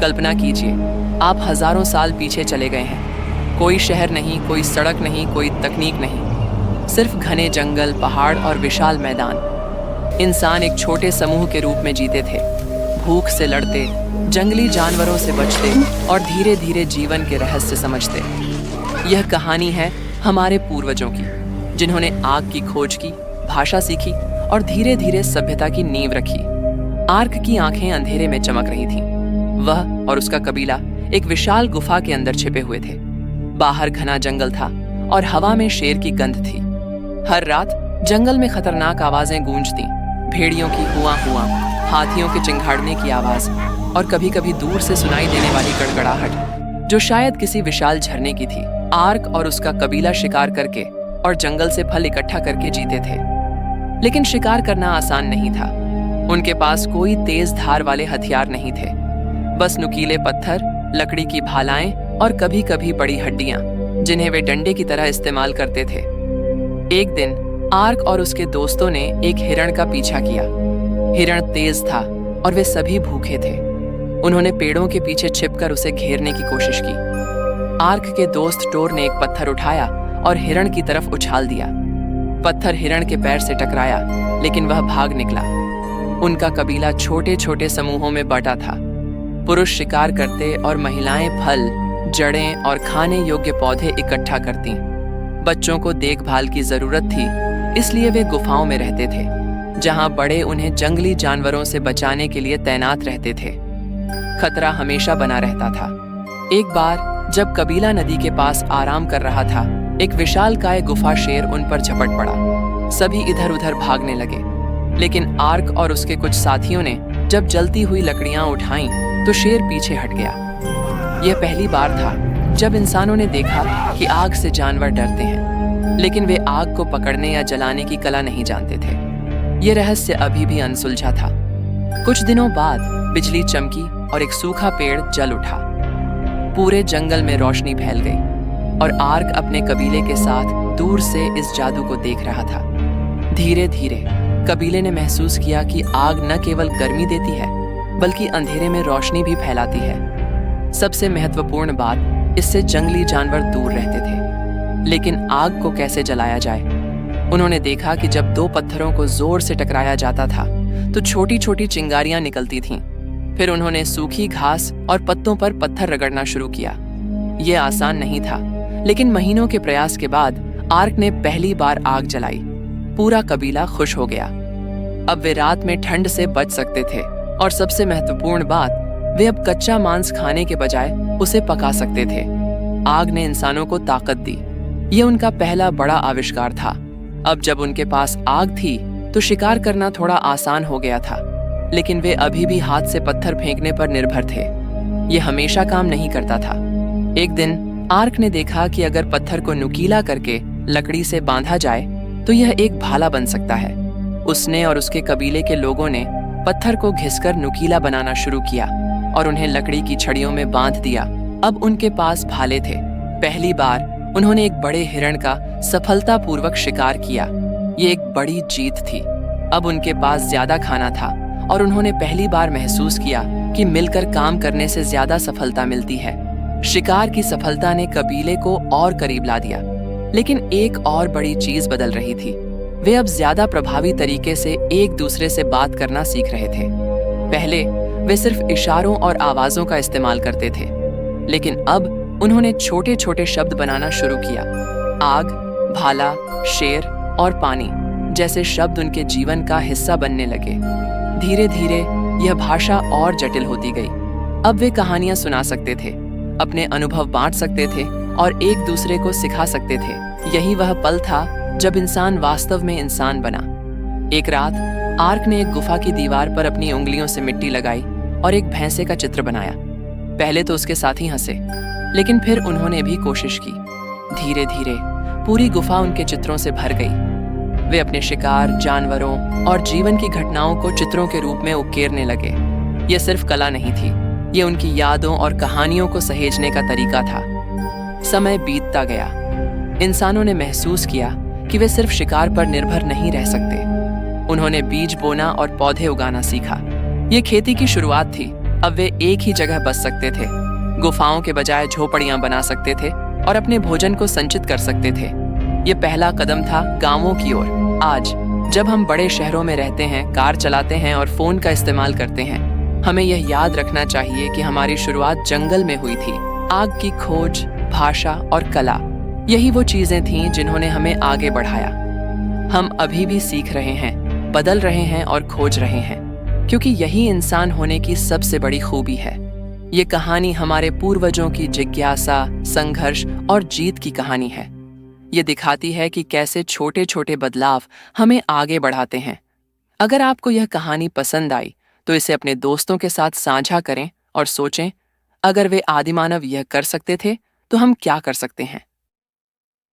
कल्पना कीजिए, आप हजारों साल पीछे चले गए हैं। कोई शहर नहीं, कोई सड़क नहीं, कोई तकनीक नहीं, सिर्फ घने जंगल, पहाड़ और विशाल मैदान। इंसान एक छोटे समूह के रूप में जीते थे, भूख से लड़ते, जंगली जानवरों से बचते और धीरे धीरे जीवन के रहस्य समझते। यह कहानी है हमारे पूर्वजों की, जिन्होंने आग की खोज की, भाषा सीखी और धीरे धीरे सभ्यता की नींव रखी। आर्क की आंखें अंधेरे में चमक रही थीं। वह और उसका कबीला एक विशाल गुफा के अंदर छिपे हुए थे। बाहर घना जंगल था और हवा में शेर की गंध थी। हर रात जंगल में खतरनाक आवाजें गूंजती, भेड़ियों की हुआ हुआ, हाथियों के चिंघाड़ने की आवाज और कभी कभी दूर से सुनाई देने वाली गड़गड़ाहट, जो शायद किसी विशाल झरने की थी। आर्क और उसका कबीला शिकार करके और जंगल से फल इकट्ठा करके जीते थे। लेकिन शिकार करना आसान नहीं था। उनके पास कोई तेज धार वाले हथियार नहीं थे, बस नुकीले पत्थर, लकड़ी की भालाएं और कभी कभी बड़ी हड्डियां, जिन्हें वे डंडे की तरह इस्तेमाल करते थे। एक दिन आर्क और उसके दोस्तों ने एक हिरण का पीछा किया। हिरण तेज था और वे सभी भूखे थे। उन्होंने पेड़ों के पीछे छिपकर उसे घेरने की कोशिश की। आर्क के दोस्त टोर ने एक पत्थर उठाया और हिरण की तरफ उछाल दिया। पत्थर हिरण के पैर से टकराया, लेकिन वह भाग निकला। उनका कबीला छोटे छोटे समूहों में बटा था। पुरुष शिकार करते और महिलाएं फल, जड़ें और खाने योग्य पौधे इकट्ठा करती। बच्चों को देखभाल की जरूरत थी, इसलिए वे गुफाओं में रहते थे, जहां बड़े उन्हें जंगली जानवरों से बचाने के लिए तैनात रहते थे। खतरा हमेशा बना रहता था। एक बार जब कबीला नदी के पास आराम कर रहा था, एक विशालकाय गुफा शेर उन पर झपट पड़ा। सभी इधर उधर भागने लगे, लेकिन आर्क और उसके कुछ साथियों ने जब जलती हुई लकड़ियां उठाईं, तो शेर पीछे हट गया। यह पहली बार था जब इंसानों ने देखा कि आग से जानवर डरते हैं, लेकिन वे आग को पकड़ने या जलाने की कला नहीं जानते थे। यह रहस्य अभी भी अनसुलझा था। कुछ दिनों बाद बिजली चमकी और एक सूखा पेड़ जल उठा। पूरे जंगल में रोशनी फैल गई और आर्क अपने कबीले के साथ दूर से इस जादू को देख रहा था। धीरे धीरे कबीले ने महसूस किया कि आग न केवल गर्मी देती है, बल्कि अंधेरे में रोशनी भी फैलाती है। सबसे महत्वपूर्ण बात, इससे जंगली जानवर दूर रहते थे। लेकिन आग को कैसे जलाया जाए? उन्होंने देखा कि जब दो पत्थरों को जोर से टकराया जाता था, तो छोटी छोटी चिंगारियां निकलती थीं। फिर उन्होंने सूखी घास और पत्तों पर पत्थर रगड़ना शुरू किया। यह आसान नहीं था, लेकिन महीनों के प्रयास के बाद आर्क ने पहली बार आग जलाई। पूरा कबीला खुश हो गया। अब वे रात में ठंड से बच सकते थे और सबसे महत्वपूर्ण बात, वे अब कच्चा मांस खाने के बजाय उसे पका सकते थे। आग ने इंसानों को ताकत दी। यह उनका पहला बड़ा आविष्कार था। अब जब उनके पास आग थी, तो शिकार करना थोड़ा आसान हो गया था, लेकिन वे अभी भी हाथ से पत्थर फेंकने पर निर्भर थे। यह हमेशा काम नहीं करता था। एक दिन आर्क ने देखा कि अगर पत्थर को नुकीला करके लकड़ी से बांधा जाए, तो यह एक भाला बन सकता है। उसने और उसके कबीले के लोगों ने पत्थर को घिसकर नुकीला बनाना शुरू किया और उन्हें लकड़ी की छड़ियों में बांध दिया। अब उनके पास भाले थे। पहली बार उन्होंने एक बड़े हिरण का सफलतापूर्वक शिकार किया। ये एक बड़ी जीत थी। अब उनके पास ज्यादा खाना था और उन्होंने पहली बार महसूस किया कि मिलकर काम करने से ज्यादा सफलता मिलती है। शिकार की सफलता ने कबीले को और करीब ला दिया। लेकिन एक और बड़ी चीज बदल रही थी। वे अब ज्यादा प्रभावी तरीके से एक दूसरे से बात करना सीख रहे थे। पहले वे सिर्फ इशारों और आवाजों का इस्तेमाल करते थे, लेकिन अब उन्होंने छोटे छोटे शब्द बनाना शुरू किया। आग, भाला, शेर और पानी जैसे शब्द उनके जीवन का हिस्सा बनने लगे। धीरे धीरे यह भाषा और जटिल होती गई। अब वे कहानियां सुना सकते थे, अपने अनुभव बांट सकते थे और एक दूसरे को सिखा सकते थे। यही वह पल था जब इंसान वास्तव में इंसान बना। एक रात आर्क ने एक गुफा की दीवार पर अपनी उंगलियों से मिट्टी लगाई और एक भैंसे का चित्र बनाया। पहले तो उसके साथी हंसे, लेकिन फिर उन्होंने भी कोशिश की। धीरे धीरे पूरी गुफा उनके चित्रों से भर गई। वे अपने शिकार, जानवरों और जीवन की घटनाओं को चित्रों के रूप में उकेरने लगे। यह सिर्फ कला नहीं थी, ये उनकी यादों और कहानियों को सहेजने का तरीका था। समय बीतता गया। इंसानों ने महसूस किया कि वे सिर्फ शिकार पर निर्भर नहीं रह सकते। उन्होंने बीज बोना और पौधे उगाना सीखा। ये खेती की शुरुआत थी, अब वे एक ही जगह बस सकते थे, गुफाओं के बजाय झोपड़ियां बना सकते थे और अपने भोजन को संचित कर सकते थे। ये पहला कदम था गांवों की ओर। आज जब हम बड़े शहरों में रहते हैं, कार चलाते हैं और फोन का इस्तेमाल करते हैं, हमें यह याद रखना चाहिए कि हमारी शुरुआत जंगल में हुई थी। आग की खोज, भाषा और कला, यही वो चीजें थीं जिन्होंने हमें आगे बढ़ाया। हम अभी भी सीख रहे हैं, बदल रहे हैं और खोज रहे हैं, क्योंकि यही इंसान होने की सबसे बड़ी खूबी है। ये कहानी हमारे पूर्वजों की जिज्ञासा, संघर्ष और जीत की कहानी है। ये दिखाती है कि कैसे छोटे छोटे बदलाव हमें आगे बढ़ाते हैं। अगर आपको यह कहानी पसंद आई तो इसे अपने दोस्तों के साथ साझा करें और सोचें, अगर वे आदिमानव यह कर सकते थे तो हम क्या कर सकते हैं।